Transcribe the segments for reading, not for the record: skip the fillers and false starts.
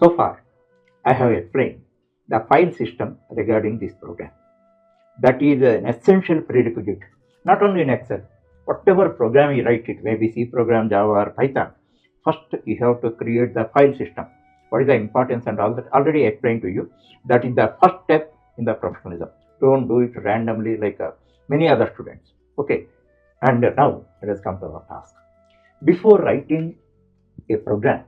So far, I have explained the file system regarding this program. That is an essential prerequisite, not only in Excel, whatever program you write it, maybe C program, Java or Python, first you have to create the file system. What is the importance and all that already explained to you. That is the first step in the professionalism. Don't do it randomly like many other students. Okay, and now let us come to our task. Before writing a program,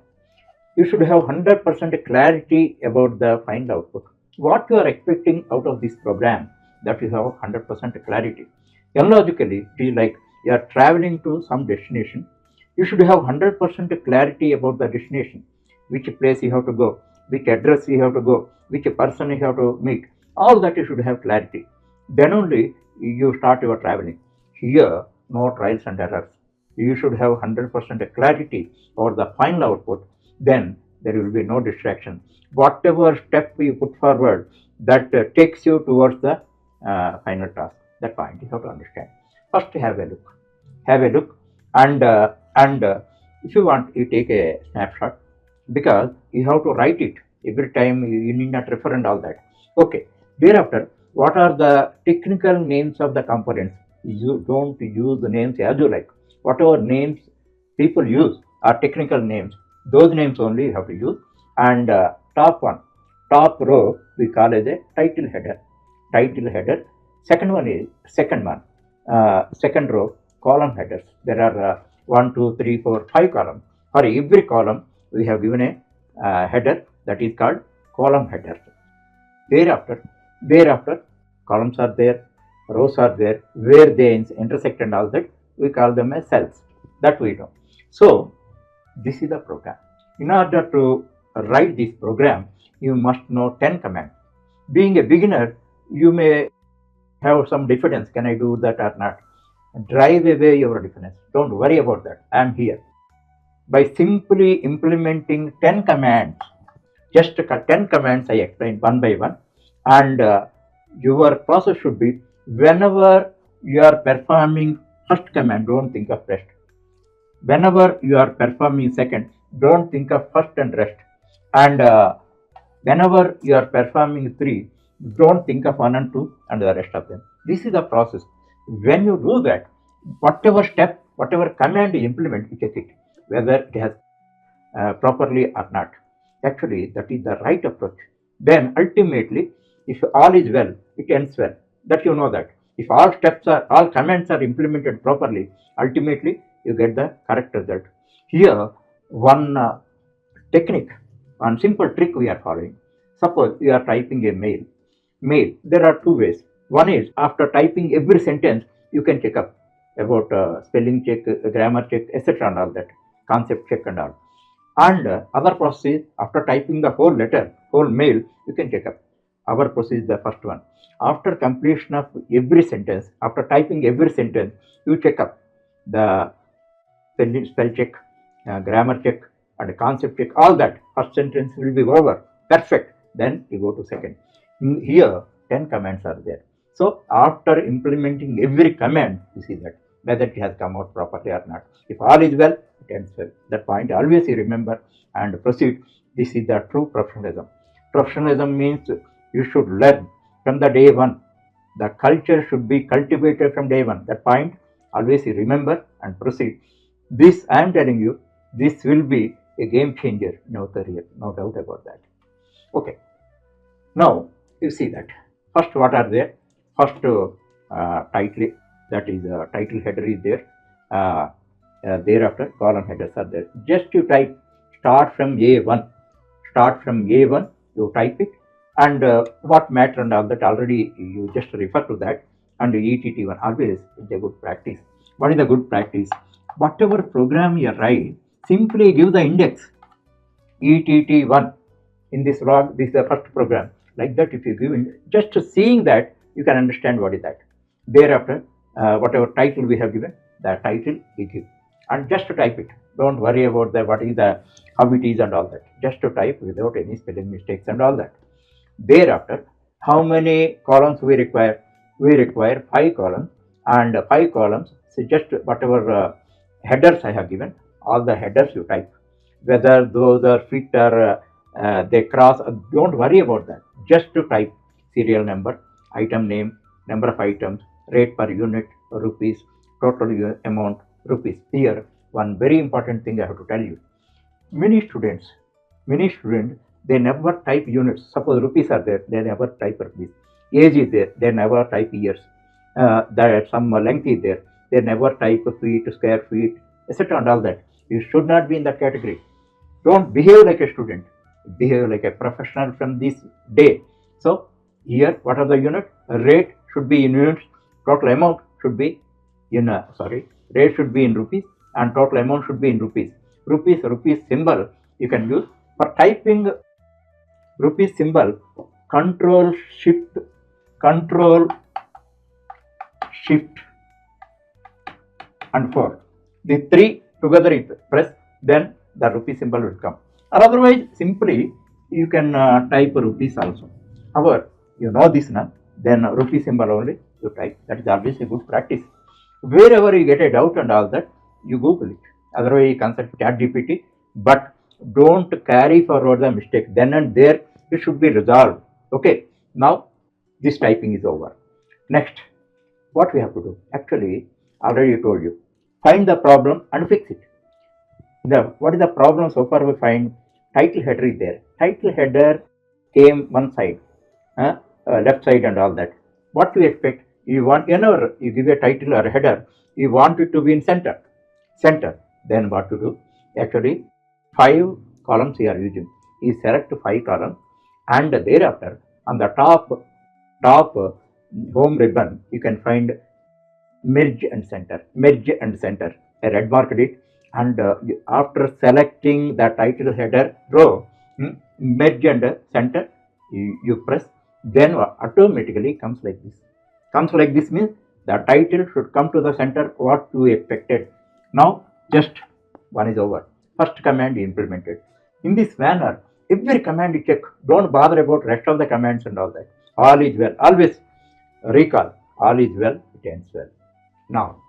you should have 100% clarity about the final output. What you are expecting out of this program, that you have 100% clarity. Logically, it is like you are traveling to some destination. You should have 100% clarity about the destination, which place you have to go, which address you have to go, which person you have to meet. All that you should have clarity. Then only you start your traveling. Here, no trials and errors. You should have 100% clarity over the final output. Then there will be no distraction. Whatever step you put forward, that takes you towards the final task. That point you have to understand. First, have a look. Have a look, and if you want, you take a snapshot, because you have to write it every time. You need not refer and all that. Okay. Thereafter, what are the technical names of the components? You don't use the names as you like. Whatever names people use are technical names. Those names only you have to use. And top top row we call as a title header. Title header. Second row, column headers. There are 1, 2, 3, 4, 5 columns. For every column, we have given a header that is called column header. Thereafter, columns are there, rows are there, where they intersect and all that, we call them as cells. That we know. So, this is the program. In order to write this program, you must know 10 commands. Being a beginner, you may have some diffidence. Can I do that or not? Drive away your diffidence. Don't worry about that. I am here. By simply implementing 10 commands, just 10 commands I explained one by one, and your process should be, whenever you are performing first command, don't think of rest. Whenever you are performing second, don't think of first and rest. And whenever you are performing 3, don't think of 1 and 2 and the rest of them. This is the process. When you do that, whatever step, whatever command you implement, you check it, whether it has properly or not. Actually, that is the right approach. Then ultimately, if all is well, it ends well. That you know that. If all commands are implemented properly, ultimately you get the correct result. Here, one technique, one simple trick we are following. Suppose you are typing a mail. There are 2 ways. One is, after typing every sentence, you can check up about spelling check, grammar check, etc. and all that, concept check and all. And other process is, after typing the whole letter, whole mail, you can check up. Our process is the first one. After completion of every sentence, after typing every sentence, you check up the spell check, grammar check, and concept check. All that. First sentence will be over. Perfect. Then you go to second. Here, 10 commands are there. So after implementing every command, you see that whether it has come out properly or not. If all is well, it ends well. That point always you remember and proceed. This is the true professionalism. Professionalism means you should learn from the day one. The culture should be cultivated from day one. That point always you remember and proceed. This I am telling you, this will be a game changer, no doubt about that. Okay. Now you see that. First, what are there? First, title, that is title header is there. Thereafter, column headers are there. Just you type start from A1. Start from A1, you type it, and what matter and all that already you just refer to that. And ETT1 always is a good practice. What is the good practice? Whatever program you write, simply give the index ETT1 in this log. This is the first program. Like that, if you give just seeing that, you can understand what is that. Thereafter, whatever title we have given, the title we give, and just to type it. Don't worry about the what is the how it is and all that. Just to type without any spelling mistakes and all that. Thereafter, how many columns we require? We require 5 columns, and 5 columns. So just whatever headers I have given, all the headers you type, whether those are fit or they cross. Don't worry about that. Just to type serial number, item name, number of items, rate per unit, rupees, total amount, rupees. Here, one very important thing I have to tell you. Many students, they never type units. Suppose rupees are there, they never type rupees. Age is there, they never type years. There some length is there, they never type feet, square feet, etc. and all that. You should not be in that category. Don't behave like a student. Behave like a professional from this day. So here, what are the units? Rate should be in units. Total amount should be in rate should be in rupees, and total amount should be in rupees. Rupees symbol you can use for typing. Rupees symbol, control shift and 4. The 3 together it press, then the rupee symbol will come. Or otherwise, simply you can type rupees also. However, you know this now, then rupee symbol only you type. That is always a good practice. Wherever you get a doubt and all that, you Google it. Otherwise, you consult ChatGPT, but don't carry forward the mistake. Then and there, it should be resolved. Okay, now this typing is over. Next, what we have to do? Actually, already told you. Find the problem and fix it. What is the problem so far? We find title header is there. Title header came one side, left side and all that. What we expect? You want, whenever you give a title or a header, you want it to be in center. Then what to do? Actually, 5 columns you are using. You select 5 columns, and thereafter on the top home ribbon you can find merge and center. I red marked it, and after selecting the title header row, merge and center, you press, then automatically comes like this. Means the title should come to the center what you expected. Now just one is over. First command implemented. In this manner, every command you check. Don't bother about rest of the commands and all that. All is well. Always recall. All is well, it ends well. Now,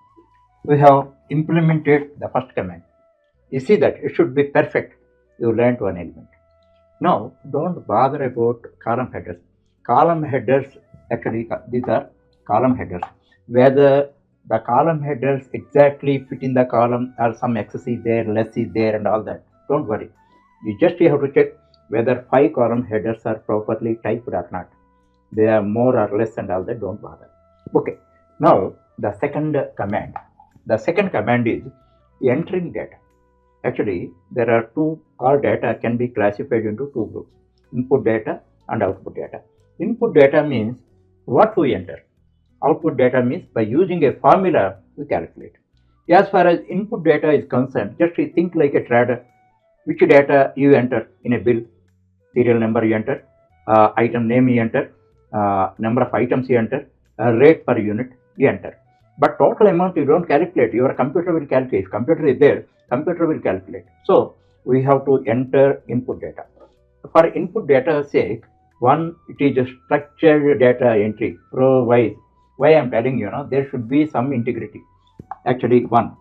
we have implemented the first command. You see that it should be perfect. You learned one element. Now, don't bother about column headers. Column headers, actually, these are column headers. Whether the column headers exactly fit in the column or some excess is there, less is there and all that. Don't worry. You just have to check whether 5 column headers are properly typed or not. They are more or less and all that. Don't bother. Okay. Now, the second command. The second command is entering data. Actually, there are all data can be classified into 2 groups. Input data and output data. Input data means what we enter. Output data means by using a formula we calculate. As far as input data is concerned, just think like a trader. Which data you enter in a bill? Serial number you enter, item name you enter, number of items you enter, rate per unit you enter. But total amount you don't calculate. Your computer will calculate. If computer is there, computer will calculate. So we have to enter input data. For input data's sake, one, it is a structured data entry, row wise. Why I am telling you, there should be some integrity. Actually, one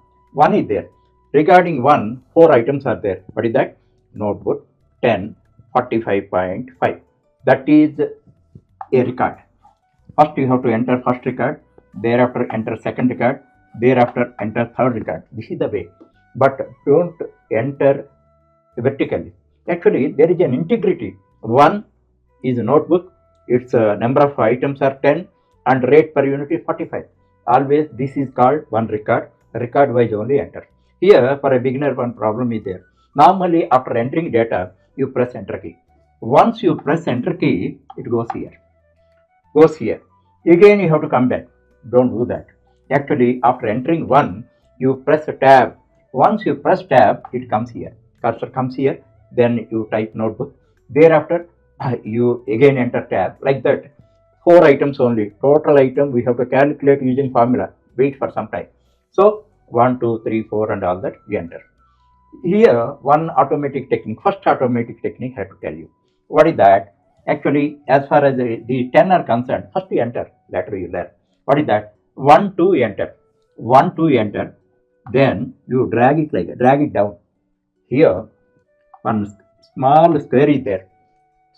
is there. Regarding 1, 4 items are there. What is that? Notebook 10, 45.5. That is a record. First you have to enter first record, thereafter enter second record, thereafter enter third record. This is the way. But don't enter vertically. Actually, there is an integrity. 1 is a notebook, its number of items are 10 and rate per unit is 45. Always this is called one record wise only enter. Here for a beginner one problem is there. Normally after entering data, you press enter key. Once you press enter key, it goes here. Again you have to come back. Don't do that. Actually after entering 1, you press a tab. Once you press tab, it comes here. Cursor comes here. Then you type notebook. Thereafter you again enter tab. Like that. 4 items only. Total item we have to calculate using formula. Wait for some time. So 1, 2, 3, 4 and all that we enter. Here one automatic technique. First automatic technique I have to tell you. What is that? Actually, as far as the 10 are concerned, first you enter, later you learn. What is that? 1, 2 you enter. 1, 2 you enter. Then you drag it down. Here, one small square is there.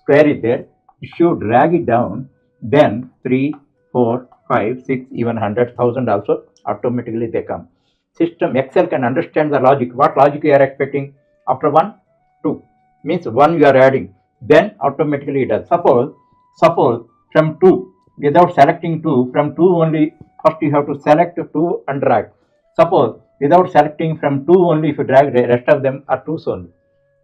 Square is there. If you drag it down, then 3, 4, 5, 6, even 100,000 also automatically they come. System Excel can understand the logic. What logic you are expecting after 1, 2 means 1 you are adding. Then automatically it does. Suppose from 2 without selecting 2, from 2 only first you have to select 2 and drag. Suppose without selecting from 2 only, if you drag, the rest of them are 2's only.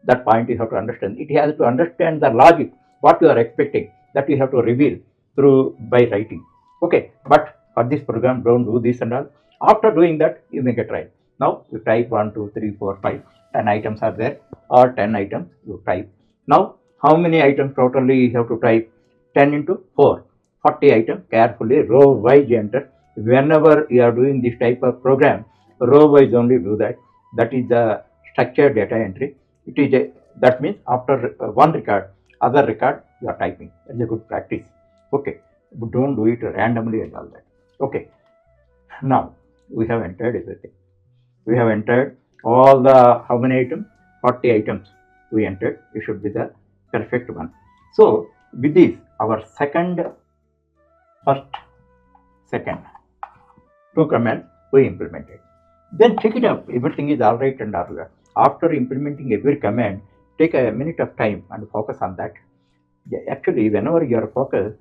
That point you have to understand. It has to understand the logic, what you are expecting, that you have to reveal through by writing. Okay, but for this program, don't do this and all. After doing that, you make a try. Now you type 1, 2, 3, 4, 5, 10 items are there, or 10 items you type. Now, how many items totally you have to type? 10 into 4, 40 items. Carefully, row wise enter. Whenever you are doing this type of program, row wise only do that. That is the structured data entry. It is that means after one record, other record you are typing. It's a good practice. Okay, but don't do it randomly and all that. Okay, now we have entered everything. We have entered all the how many items? 40 items we entered. It should be the perfect one. So with this, our first, second, two commands we implemented. Then check it out. Everything is all right and all that. After implementing every command, take a minute of time and focus on that. Actually, whenever you are focused,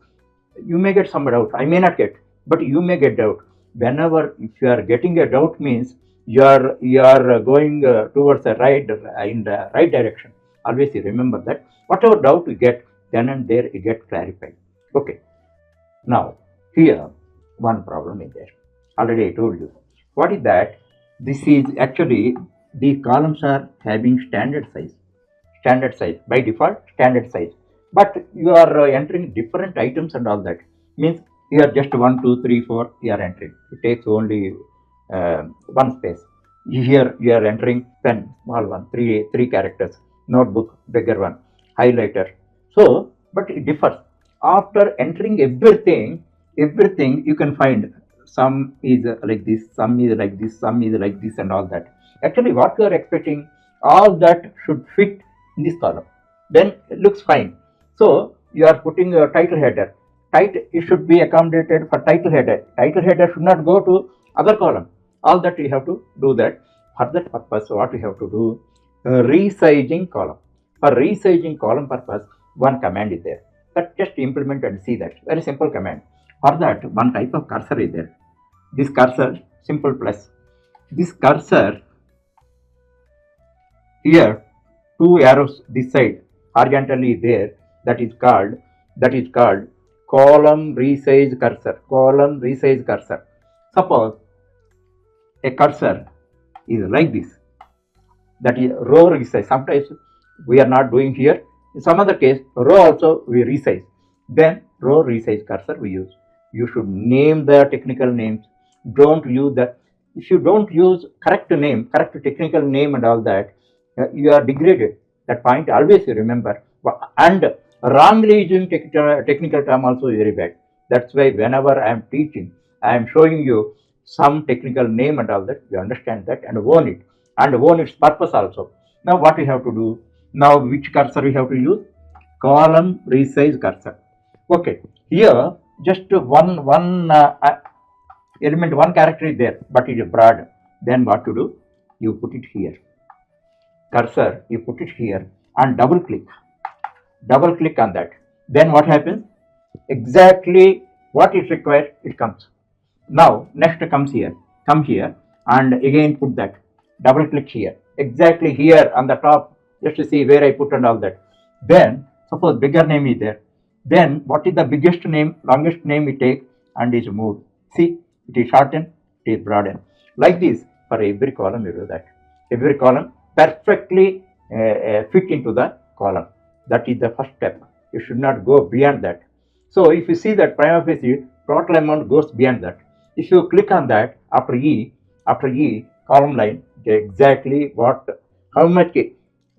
you may get some doubt. I may not get, but you may get doubt. Whenever if you are getting a doubt means you are going towards the right in the right direction. Always remember that whatever doubt you get, then and there it gets clarified. Okay. Now here one problem is there. Already I told you. What is that? This is actually the columns are having standard size by default standard size, but you are entering different items and all that means you are just 1, 2, 3, 4 you are entering. It takes only one space. Here you are entering pen, small one, three characters, notebook, bigger one, highlighter. So, but it differs. After entering everything you can find some is like this, some is like this, some is like this, and all that. Actually, what you are expecting, all that should fit in this column. Then it looks fine. So you are putting a title header. It should be accommodated for title header. Title header should not go to other column. All that you have to do that. For that purpose, what you have to do, resizing column. For resizing column purpose, one command is there. That just implement and see that. Very simple command. For that, one type of cursor is there. This cursor, simple plus. This cursor here, two arrows this side horizontally there. That is called column resize cursor. Column resize cursor. Suppose a cursor is like this. That is row resize. Sometimes we are not doing here. In some other case, row also we resize. Then row resize cursor we use. You should name the technical names. Don't use that. If you don't use correct name, correct technical name and all that, you are degraded. That point always remember. And wrongly using technical term also very bad. That's why whenever I am teaching, I am showing you some technical name and all that. You understand that and own it. And own its purpose also. Now what we have to do? Now which cursor we have to use? Column resize cursor. Okay. Here just one element, one character is there, but it is broad. Then what to do? You put it here. Cursor, you put it here and double click on that. Then what happens? Exactly what is required, it comes. Now next comes here. Come here and again put that. Double click here. Exactly here on the top, just to see where I put and all that. Then suppose bigger name is there. Then what is the biggest name, longest name we take and is moved. See, it is shortened, it is broadened. Like this, for every column you do that. Every column perfectly fit into the column. That is the first step. You should not go beyond that. So if you see that prima facie, total amount goes beyond that. If you click on that after E, column line, exactly how much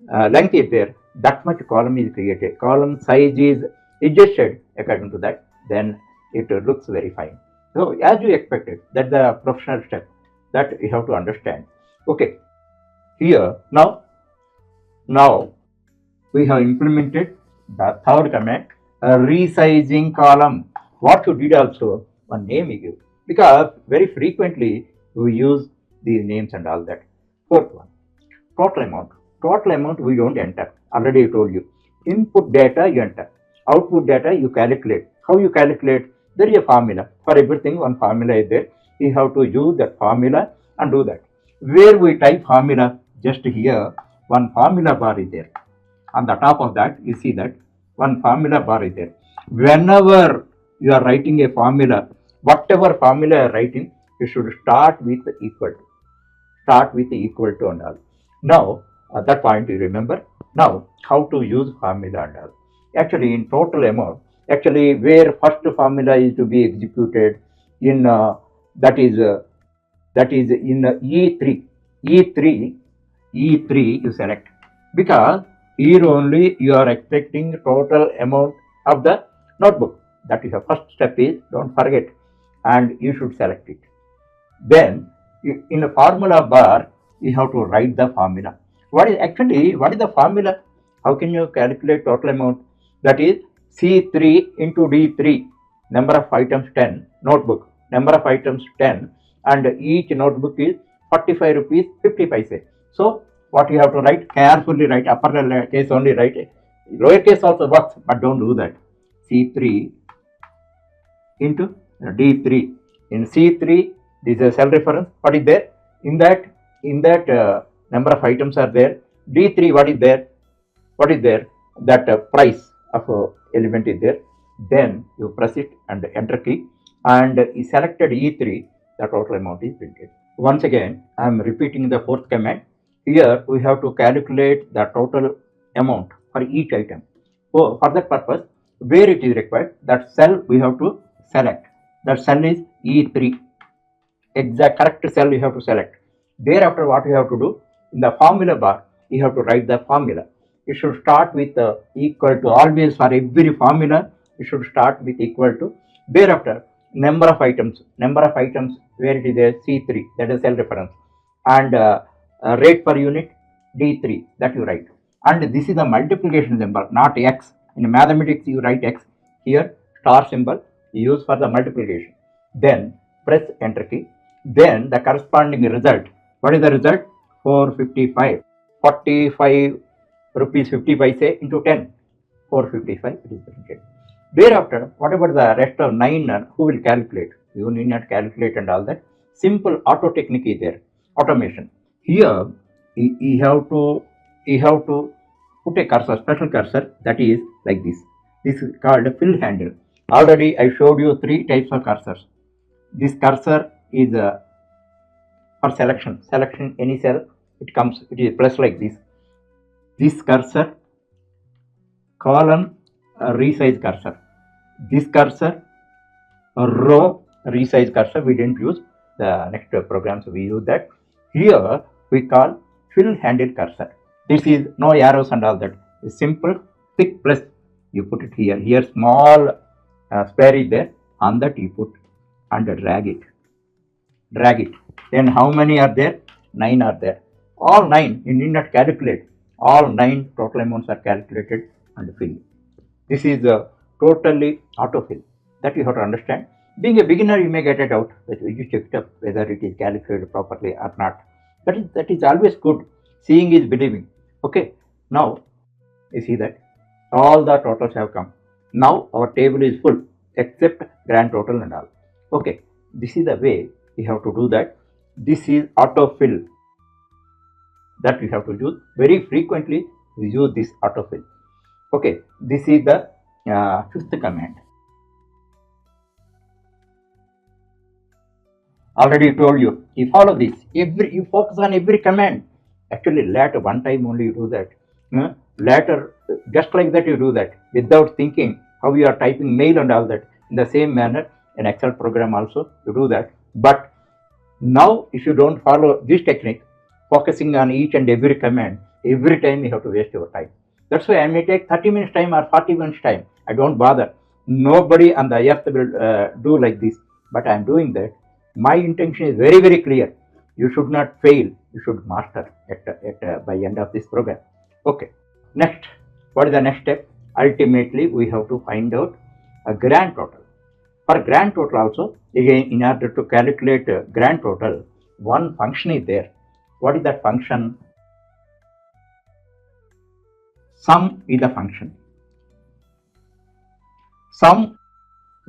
length is there, that much column is created. Column size is adjusted according to that. Then it looks very fine. So as you expected, that's the professional step that you have to understand. Okay. Here now we have implemented the third command, resizing column. What you did also, one name you give, because very frequently we use these names and all that. Fourth one, total amount. Total amount we don't enter. Already I told you. Input data you enter. Output data you calculate. How you calculate? There is a formula. For everything, one formula is there. You have to use that formula and do that. Where we type formula, just here, one formula bar is there. On the top of that, you see that one formula bar is there. Whenever you are writing a formula, whatever formula you are writing, you should start with equal to. Start with equal to and all. Now, at that point you remember. Now, how to use formula and all. Actually, in total amount, actually where first formula is to be executed in that is in E3. E3 you select, because here only you are expecting total amount of the notebook. That is the first step is, don't forget, and you should select it. Then in the formula bar, you have to write the formula. What is the formula? How can you calculate total amount? That is C3 into D3, number of items 10, notebook, number of items 10, and each notebook is 45 rupees 50 paise. So what you have to write, carefully write, upper case only write, lower case also works, but don't do that. C3 into D3. In C3, this is a cell reference. What is there? In that number of items are there. D3, what is there? That price of element is there. Then you press it and enter key, and you selected E3, the total amount is printed. Once again, I am repeating the fourth command. Here we have to calculate the total amount for each item. So for that purpose, where it is required, that cell we have to select. That cell is E3. Exact correct cell you have to select. Thereafter, what you have to do, in the formula bar, you have to write the formula. You should start with equal to. Always for every formula, you should start with equal to. Thereafter, number of items where it is a C3, that is cell reference, and rate per unit D3, that you write. And this is the multiplication symbol, not X. In mathematics, you write X. Here, star symbol you use for the multiplication. Then press enter key. Then the corresponding result. What is the result? 455. 45 rupees 50 paise into 10. 455 it is printed. Thereafter, what about the rest of 9? Who will calculate? You need not calculate and all that. Simple auto technique is there. Automation. Here you have to put a cursor, special cursor, that is like this. This is called a fill handle. Already I showed you 3 types of cursors. This cursor is for selection. Selection any cell, it is plus like this. This cursor, column resize cursor. This cursor, row resize cursor. We didn't use the next programs. We use that. Here we call fill handle cursor. This is no arrows and all that. It's simple thick press. You put it here. Here small square is there. On that you put and drag it. Then how many are there? 9 are there. All 9, you need not calculate. All 9 total amounts are calculated and fill. This is totally autofill. That you have to understand. Being a beginner, you may get it out, but you check it up whether it is calculated properly or not. That is always good. Seeing is believing. Okay. Now you see that all the totals have come. Now our table is full except grand total and all. Okay. This is the way you have to do that. This is autofill. That we have to use very frequently. We use this autofill. Okay. This is the fifth command. Already told you. You follow this. You focus on every command. Actually, later one time only you do that. Later, just like that you do that without thinking how you are typing mail and all that. In the same manner, in Excel program also you do that. But now, if you don't follow this technique, focusing on each and every command, every time you have to waste your time. That's why I may take 30 minutes time or 40 minutes time. I don't bother. Nobody on the earth will do like this. But I am doing that. My intention is very, very clear. You should not fail. You should master by end of this program. Okay. Next, What is the next step? Ultimately, we have to find out a grand total. For grand total also, again, in order to calculate grand total, one function is there. What is that function? Sum is the function. Some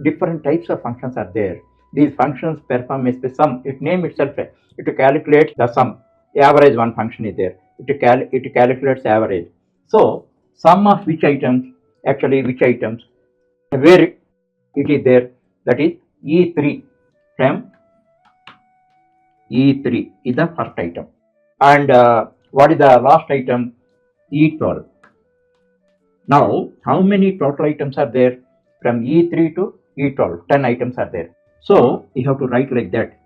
different types of functions are there. These functions perform a special sum. It name itself. It calculates the sum. Average one function is there. It calculates average. So sum of which items? Actually, which items? Where it is there? That is E3 from E3 is the first item. And what is the last item? E12. Now, how many total items are there? From E3 to E12, 10 items are there. So, you have to write like that.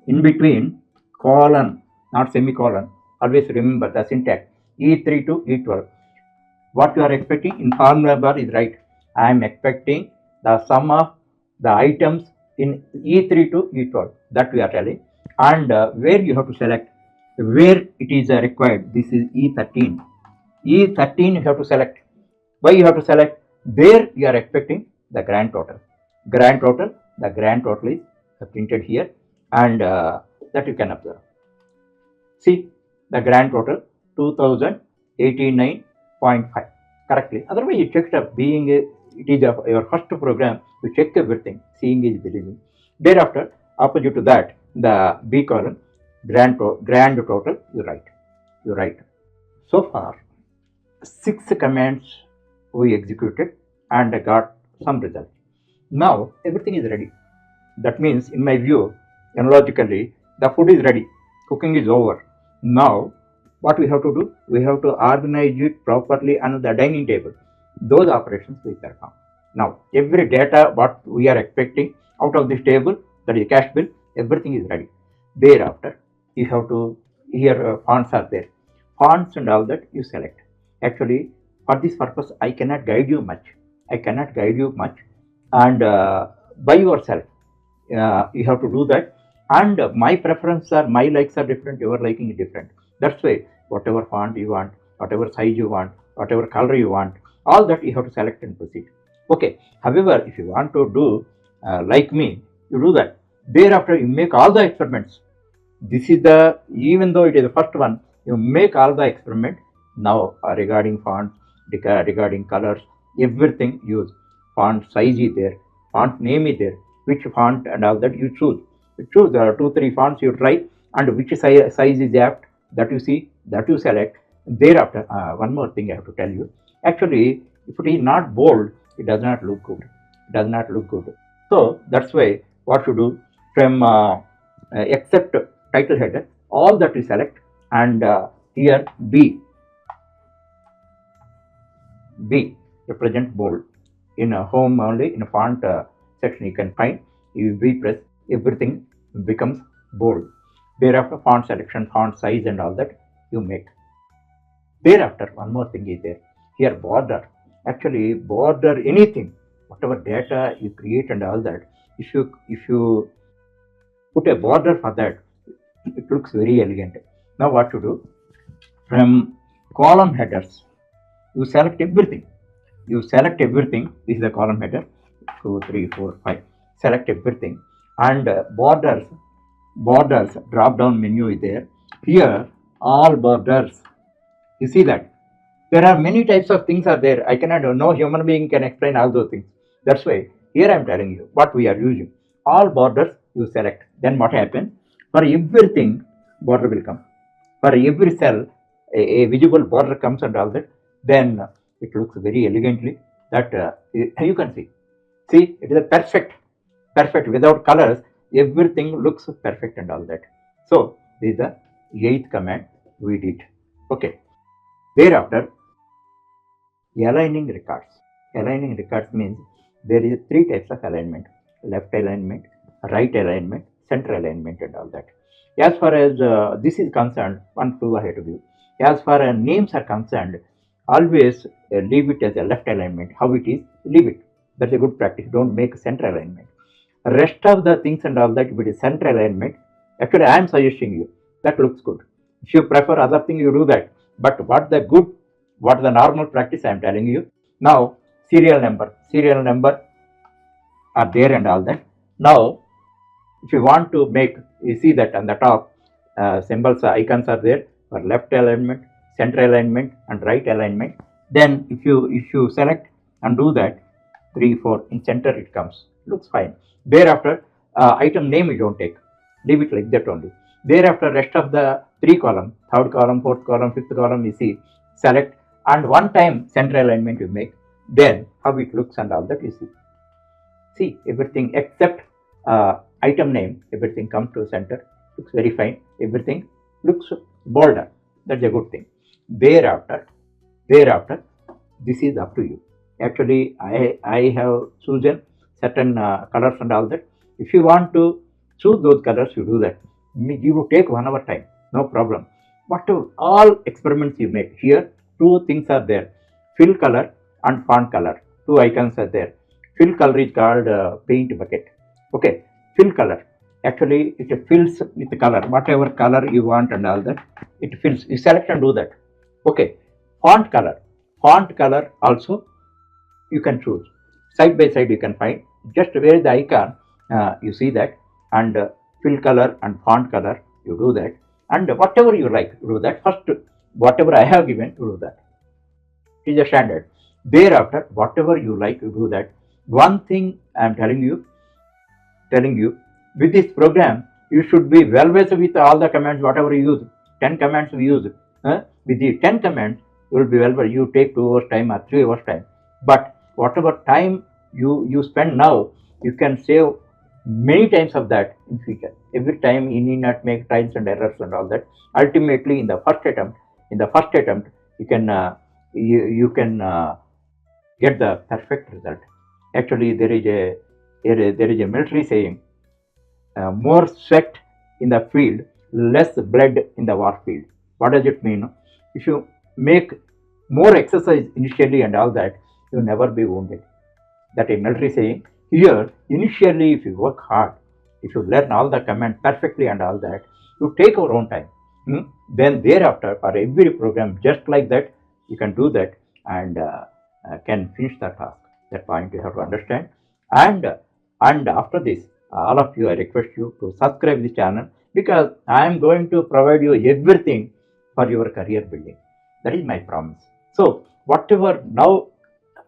In between, colon, not semicolon. Always remember the syntax. E3 to E12. What you are expecting in formula bar is right. I am expecting the sum of the items in E3 to E12. That we are telling. And where you have to select, where it is required. This is E13. E13 you have to select. Why you have to select? There you are expecting the grand total. The grand total is printed here, and that you can observe. See the grand total 2089.5 correctly. Otherwise, you checked up being it is your first program, you check everything. Seeing is believing. Thereafter, opposite to that, the B column, grand total, you write. So far, 6 commands we executed and got some result. Now everything is ready. That means, in my view, analogically, the food is ready. Cooking is over. Now, what we have to do? We have to organize it properly on the dining table. Those operations we perform. Now, every data what we are expecting out of this table, that is cash bill, everything is ready. Thereafter, you have to, here fonts are there. Fonts and all that you select. Actually, for this purpose, I cannot guide you much. And by yourself, you have to do that. And my preferences are, my likes are different, your liking is different. That's why whatever font you want, whatever size you want, whatever color you want, all that you have to select and proceed. Okay. However, if you want to do like me, you do that. Thereafter, you make all the experiments. This is the, even though it is the first one, you make all the experiment. Now regarding fonts, regarding colors, everything use. Font size is there, font name is there, which font and all that you choose. There are 2-3 fonts you try, and which size is apt, that you see, that you select. Thereafter, one more thing I have to tell you. Actually, if it is not bold, it does not look good. So that's why what you do, from except title header, all that you select, and here B represent bold. In a home only, in a font section you can find, you B press, everything becomes bold. Thereafter, font selection, font size and all that you make. Thereafter, one more thing is there. Here border. Actually, border anything, whatever data you create and all that, if you put a border for that, it looks very elegant. Now what to do? From column headers, you select everything. This is the column header. 2, 3, 4, 5. Select everything. And borders drop down menu is there. Here, all borders. You see that? There are many types of things are there. No human being can explain all those things. That's why here I am telling you what we are using. All borders you select. Then what happens? For everything, border will come. For every cell, a visible border comes and all that. Then it looks very elegantly. That you can see. See, it is a perfect. Without colors, everything looks perfect and all that. So this is the 8th command we did. Okay. Thereafter, aligning records. Aligning records means there is 3 types of alignment: left alignment, right alignment, center alignment and all that. As far as this is concerned, one clue I have to give. As far as names are concerned, always leave it as a left alignment. How it is, leave it. That's a good practice. Don't make center alignment. Rest of the things and all that, if it is center alignment, actually I am suggesting you, that looks good. If you prefer other thing, you do that. But what the good what the normal practice I am telling you. Now serial number are there and all that. Now if you want to make, you see that on the top symbols, icons are there for left alignment, center alignment and right alignment. Then if you select and do that, 3 4 in center it comes, looks fine. Thereafter item name you don't take, leave it like that only. Thereafter rest of the 3 column, third column, fourth column, fifth column, you see, select, and one time center alignment you make, then how it looks and all that you see. See, everything except item name, everything comes to center, looks very fine, everything looks bolder, that's a good thing. Thereafter, this is up to you. Actually, I have chosen certain colors and all that. If you want to choose those colors, you do that. You will take 1 hour time, no problem. But all experiments you make here, two things are there: fill color and font color. Two icons are there. Fill color is called paint bucket. Okay, fill color. Actually, it fills with the color, whatever color you want and all that. It fills. You select and do that. Okay, font color. Font color also you can choose. Side by side you can find. Just where the icon, you see that, and fill color and font color, you do that. And whatever you like, do that. First, whatever I have given, you do that. It is a standard. Thereafter, whatever you like, you do that. One thing I am telling you, with this program, you should be well versed with all the commands, whatever you use. 10 commands we use. With the 10 commands, you will be well versed. You take 2 hours time or 3 hours time. But whatever time you spend now, you can save many times of that in future. Every time you need not make trials and errors and all that. Ultimately, in the first attempt, you can get the perfect result. Actually, there is a military saying: more sweat in the field, less blood in the war field. What does it mean? If you make more exercise initially and all that, you will never be wounded. That is military saying. Here, initially, if you work hard, if you learn all the commands perfectly and all that, you take your own time. Then thereafter, for every program, just like that, you can do that and can finish the task. That point you have to understand. And after this, all of you, I request you to subscribe this channel, because I am going to provide you everything for your career building. That is my promise. So whatever now,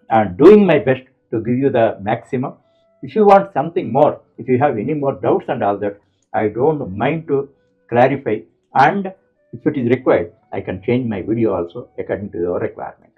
I am doing my best to give you the maximum. If you want something more, if you have any more doubts and all that, I don't mind to clarify, and if it is required, I can change my video also according to your requirement.